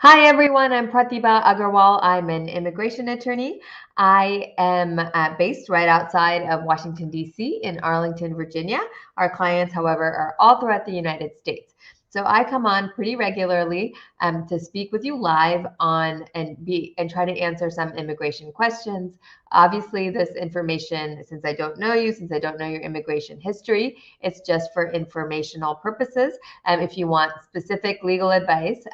Hi everyone, I'm Pratibha Agarwal. I'm an immigration attorney. I am based right outside of Washington, D.C. in Arlington, Virginia. Our clients, however, are all throughout the United States. So I come on pretty regularly to speak with you live on and try to answer some immigration questions. Obviously, this information, since I don't know you, since I don't know your immigration history, it's just for informational purposes. If you want specific legal advice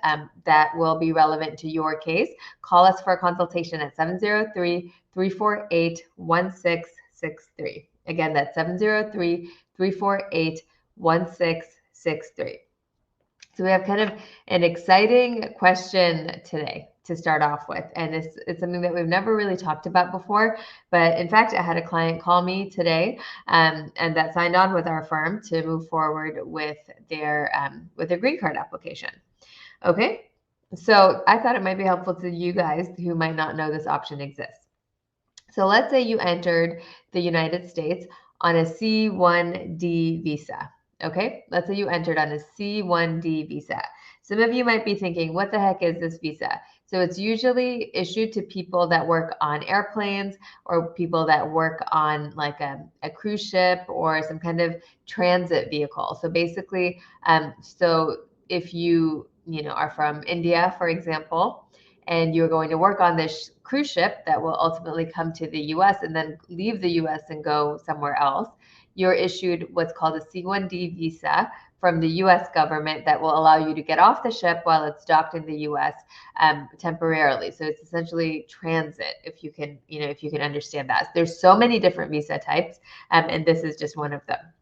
that will be relevant to your case, call us for a consultation at 703-348-1663. Again, that's 703-348-1663. So we have kind of an exciting question today to start off with. And it's something that we've never really talked about before. But in fact, I had a client call me today and that signed on with our firm to move forward with their green card application. Okay. So I thought it might be helpful to you guys who might not know this option exists. So let's say you entered the United States on a C1D visa. Okay, let's say you entered on a C1D visa. Some of you might be thinking, what the heck is this visa? So it's usually issued to people that work on airplanes or people that work on like a cruise ship or some kind of transit vehicle. So basically, so if you are from India, for example, and you're going to work on this cruise ship that will ultimately come to the US and then leave the US and go somewhere else, you're issued what's called a C1D visa from the US government that will allow you to get off the ship while it's docked in the US temporarily. So it's essentially transit, if you can understand that. There's so many different visa types, and this is just one of them.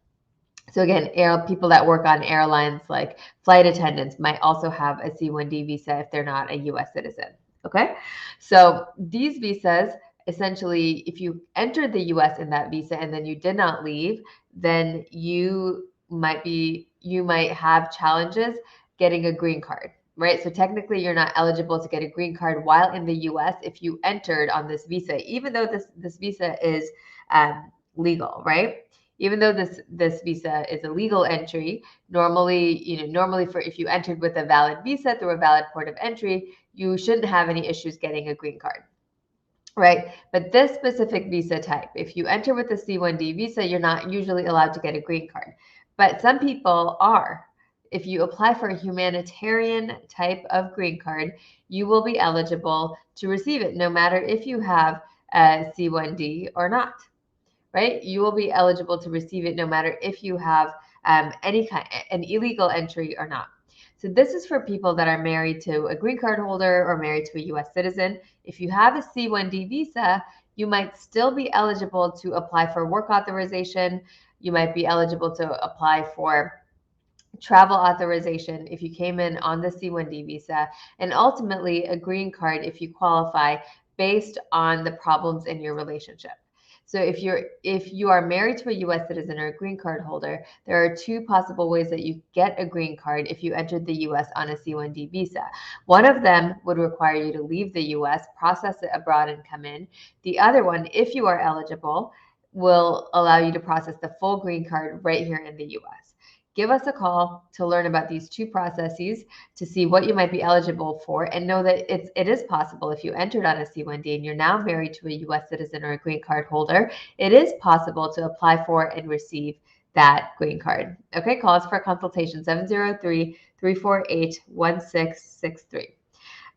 So again, people that work on airlines like flight attendants might also have a C1D visa if they're not a US citizen. Okay. So these visas, essentially, if you entered the US in that visa and then you did not leave, then you might have challenges getting a green card, right? So technically you're not eligible to get a green card while in the US if you entered on this visa, even though this visa is legal, right? Even though this visa is a legal entry, normally for if you entered with a valid visa through a valid port of entry, you shouldn't have any issues getting a green card, right? But this specific visa type, if you enter with a C1D visa, you're not usually allowed to get a green card. But some people are. If you apply for a humanitarian type of green card, you will be eligible to receive it no matter if you have a C1D or not, right? You will be eligible to receive it no matter if you have an illegal entry or not. So this is for people that are married to a green card holder or married to a US citizen. If you have a C1D visa, you might still be eligible to apply for work authorization. You might be eligible to apply for travel authorization if you came in on the C1D visa, and ultimately a green card if you qualify based on the problems in your relationship. So if you are married to a US citizen or a green card holder, there are two possible ways that you get a green card if you entered the US on a C1D visa. One of them would require you to leave the US, process it abroad, and come in. The other one, if you are eligible, will allow you to process the full green card right here in the US. Give us a call to learn about these two processes to see what you might be eligible for, and know that it is possible if you entered on a C1D and you're now married to a US citizen or a green card holder, it is possible to apply for and receive that green card. Okay, call us for a consultation, 703-348-1663.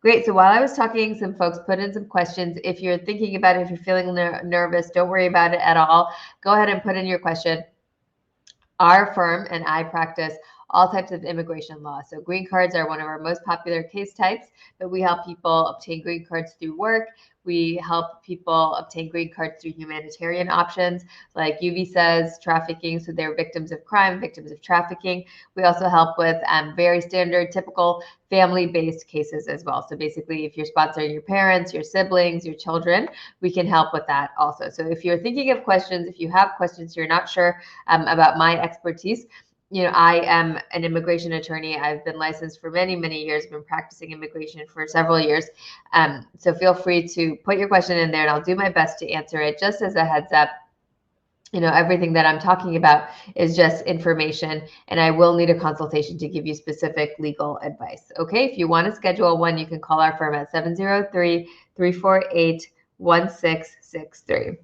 Great. So while I was talking, some folks put in some questions. If you're thinking about it, if you're feeling nervous, don't worry about it at all. Go ahead and put in your question. Our firm and I practice all types of immigration law. So green cards are one of our most popular case types, but we help people obtain green cards through work. We help people obtain green cards through humanitarian options like U visas, trafficking, so they're victims of crime, victims of trafficking. We also help with very standard, typical family-based cases as well. So basically, if you're sponsoring your parents, your siblings, your children, we can help with that also. So if you're thinking of questions, if you have questions, you're not sure about my expertise, I am an immigration attorney. I've been licensed for many, many years. I've been practicing immigration for several years. So feel free to put your question in there and I'll do my best to answer it. Just as a heads up, everything that I'm talking about is just information, and I will need a consultation to give you specific legal advice. Okay, if you want to schedule one, you can call our firm at 703-348-1663.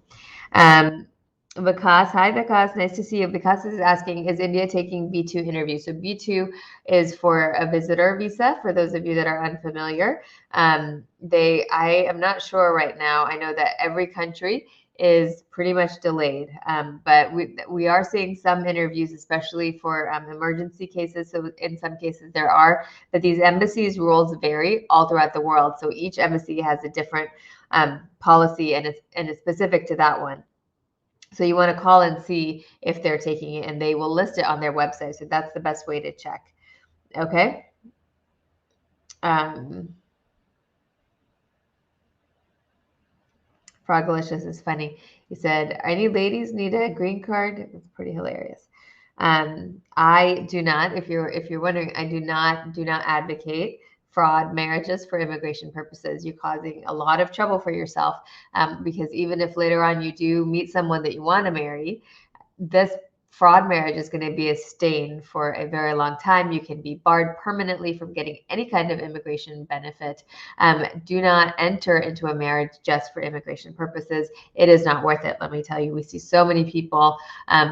Vikas, hi Vikas, nice to see you. Vikas is asking, is India taking B2 interviews? So B2 is for a visitor visa, for those of you that are unfamiliar. I am not sure right now. I know that every country is pretty much delayed, but we are seeing some interviews, especially for emergency cases. So in some cases there are, but these embassies rules vary all throughout the world. So each embassy has a different policy, and it's specific to that one. So you want to call and see if they're taking it, and they will list it on their website. So that's the best way to check. Okay. Frogalicious is funny. He said, "Any ladies need a green card?" It's pretty hilarious. I do not. If you're wondering, I do not advocate fraud marriages for immigration purposes. You're causing a lot of trouble for yourself, because even if later on you do meet someone that you want to marry, this fraud marriage is going to be a stain for a very long time. You can be barred permanently from getting any kind of immigration benefit. Do not enter into a marriage just for immigration purposes. It is not worth it. Let me tell you, we see so many people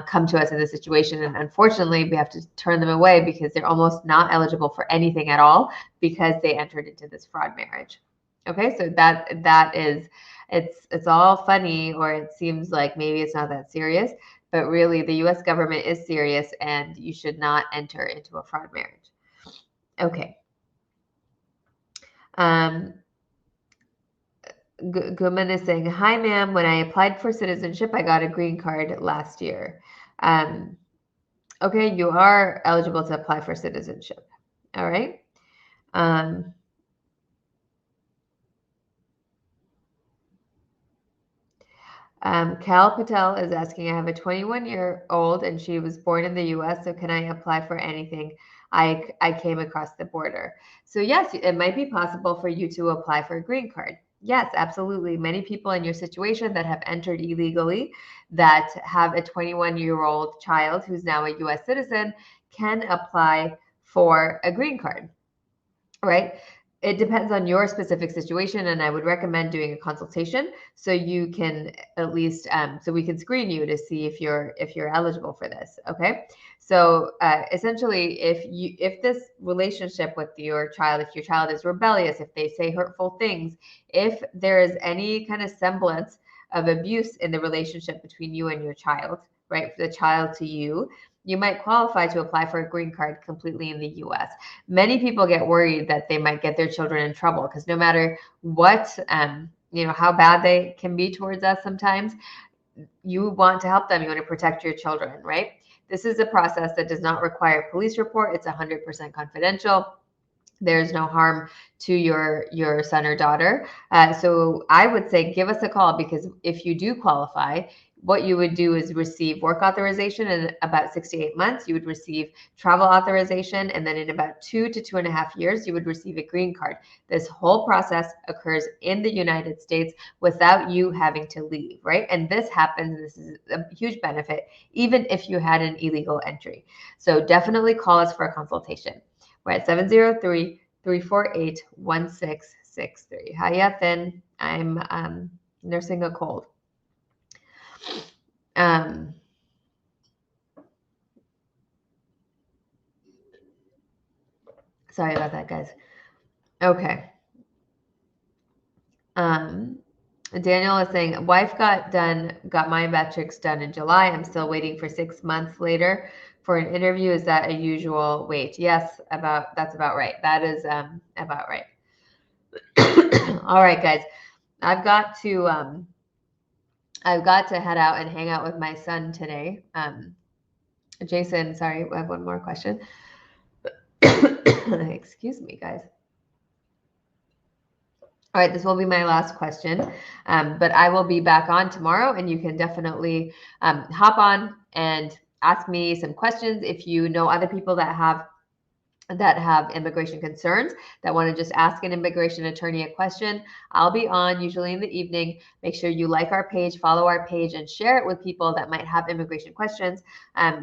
come to us in this situation, and unfortunately we have to turn them away because they're almost not eligible for anything at all because they entered into this fraud marriage. Okay, so that is, it's all funny, or it seems like maybe it's not that serious, but really the US government is serious, and you should not enter into a fraud marriage. Okay. Guman is saying, hi, ma'am. When I applied for citizenship, I got a green card last year. Okay, you are eligible to apply for citizenship. All right. Cal Patel is asking, I have a 21-year-old and she was born in the US, so can I apply for anything I came across the border? So yes, it might be possible for you to apply for a green card. Yes, absolutely. Many people in your situation that have entered illegally, that have a 21-year-old child who's now a US citizen, can apply for a green card, right? It depends on your specific situation, and I would recommend doing a consultation so you can at least so we can screen you to see if you're eligible for this. Okay, so essentially, if this relationship with your child, if your child is rebellious, if they say hurtful things, if there is any kind of semblance of abuse in the relationship between you and your child, right, for the child to you, you might qualify to apply for a green card completely in the US. Many people get worried that they might get their children in trouble because no matter what, how bad they can be towards us sometimes, you want to help them. You want to protect your children, right? This is a process that does not require a police report. It's 100% confidential. There's no harm to your son or daughter. So I would say give us a call, because if you do qualify, what you would do is receive work authorization in about 6 to 8 months. You would receive travel authorization, and then in about 2 to 2.5 years, you would receive a green card. This whole process occurs in the United States without you having to leave, right? And this happens, this is a huge benefit, even if you had an illegal entry. So definitely call us for a consultation. We're at 703-348-1663. Hi, Yathin. I'm nursing a cold. Sorry about that, guys. Okay. Daniel is saying, wife got my biometrics done in July. I'm still waiting for 6 months later for an interview. Is that a usual wait? Yes, that's about right. That is about right. All right, guys. I've got to head out and hang out with my son today. Jason, sorry, I have one more question. Excuse me, guys. All right, this will be my last question, but I will be back on tomorrow, and you can definitely hop on and ask me some questions. If you know other people that have that have immigration concerns, that want to just ask an immigration attorney a question. I'll be on usually in the evening. Make sure you like our page, follow our page, and share it with people that might have immigration questions,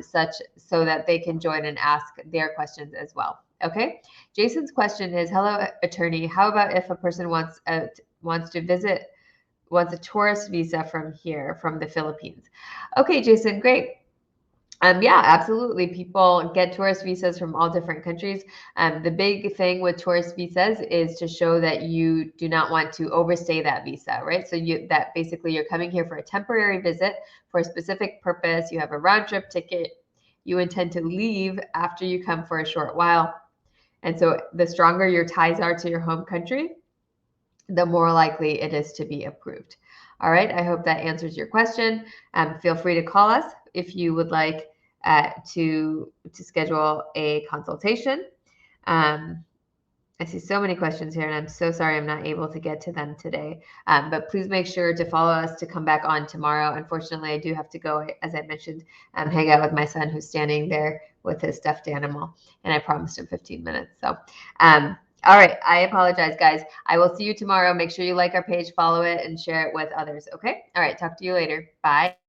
such so that they can join and ask their questions as well. Okay. Jason's question is, hello, attorney. How about if a person wants to visit, wants a tourist visa from here, from the Philippines? Okay, Jason, great. Yeah, absolutely. People get tourist visas from all different countries. The big thing with tourist visas is to show that you do not want to overstay that visa, right? So that basically you're coming here for a temporary visit for a specific purpose. You have a round trip ticket. You intend to leave after you come for a short while. And so the stronger your ties are to your home country, the more likely it is to be approved. All right, I hope that answers your question. Feel free to call us if you would like to schedule a consultation. I see so many questions here, and I'm so sorry I'm not able to get to them today. But please make sure to follow us to come back on tomorrow. Unfortunately, I do have to go, as I mentioned, hang out with my son who's standing there with his stuffed animal, and I promised him 15 minutes. So, all right, I apologize, guys. I will see you tomorrow. Make sure you like our page, follow it, and share it with others. Okay? All right, talk to you later. Bye.